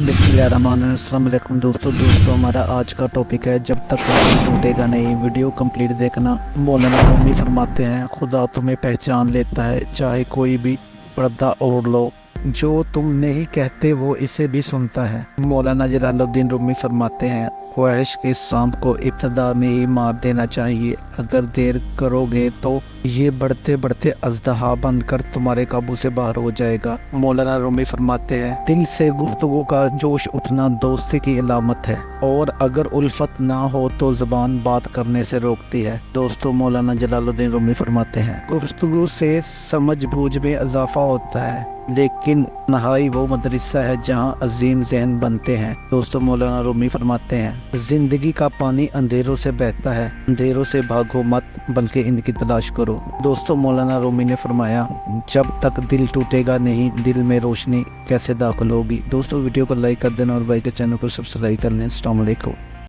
बिस्मिल्लाहिर्रहमानिर्रहीम। दोस्तों हमारा आज का टॉपिक है जब तक दिल टूटेगा नहीं। वीडियो कंप्लीट देखना। मौलाना रूमी फरमाते हैं, खुदा तुम्हें पहचान लेता है, चाहे कोई भी पर्दा ओढ़ लो। जो तुम नहीं कहते वो इसे भी सुनता है। मौलाना जलालुद्दीन रूमी फरमाते हैं, ख्वाहिश के सांप को इब्तदा में ही मार देना चाहिए। अगर देर करोगे तो ये बढ़ते बढ़ते अजदहा बनकर तुम्हारे काबू से बाहर हो जाएगा। मौलाना रूमी फरमाते हैं, दिल से गुफ्तगू का जोश उठना दोस्ती की अलामत है, और अगर उल्फत ना हो तो ज़बान बात करने से रोकती है। दोस्तों मौलाना जलालुद्दीन रूमी फरमाते हैं, गुफ्तगू से समझ बूझ में इजाफा होता है, लेकिन नहाई वो मदरसा है जहाँ अजीम ज़हन बनते हैं। दोस्तों मौलाना रूमी फरमाते हैं, जिंदगी का पानी अंधेरों से बहता है, अंधेरों से भागो मत बल्कि इनकी तलाश करो। दोस्तों मौलाना रूमी ने फरमाया, जब तक दिल टूटेगा नहीं दिल में रोशनी कैसे दाखिल होगी। दोस्तों वीडियो को लाइक कर देना और भाई के चैनल को सब्सक्राइब कर लें। अस्सलाम वालेकुम।